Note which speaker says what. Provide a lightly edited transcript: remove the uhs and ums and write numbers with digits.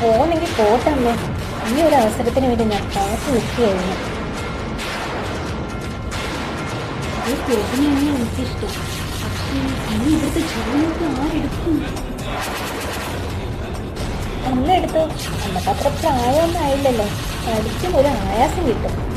Speaker 1: പോന്നെങ്കിൽ പോട്ടമ്മേ. ഈ ഒരു അവസരത്തിന് വേണ്ടി ഞാൻ കാത്തു നിൽക്കുകയായിരുന്നു.
Speaker 2: അത് കേട്ടിനെയാണ് എനിക്കിഷ്ടം. പക്ഷേ ഇനി ഇവിടുത്തെ ജോലിയൊക്കെ ആരെടുക്കും?
Speaker 1: അമ്മ എടുത്തു. നമുക്ക് അത്ര പ്രായമൊന്നും ആയില്ലല്ലോ. പഠിച്ചും ഒരു ആയാസം കിട്ടും.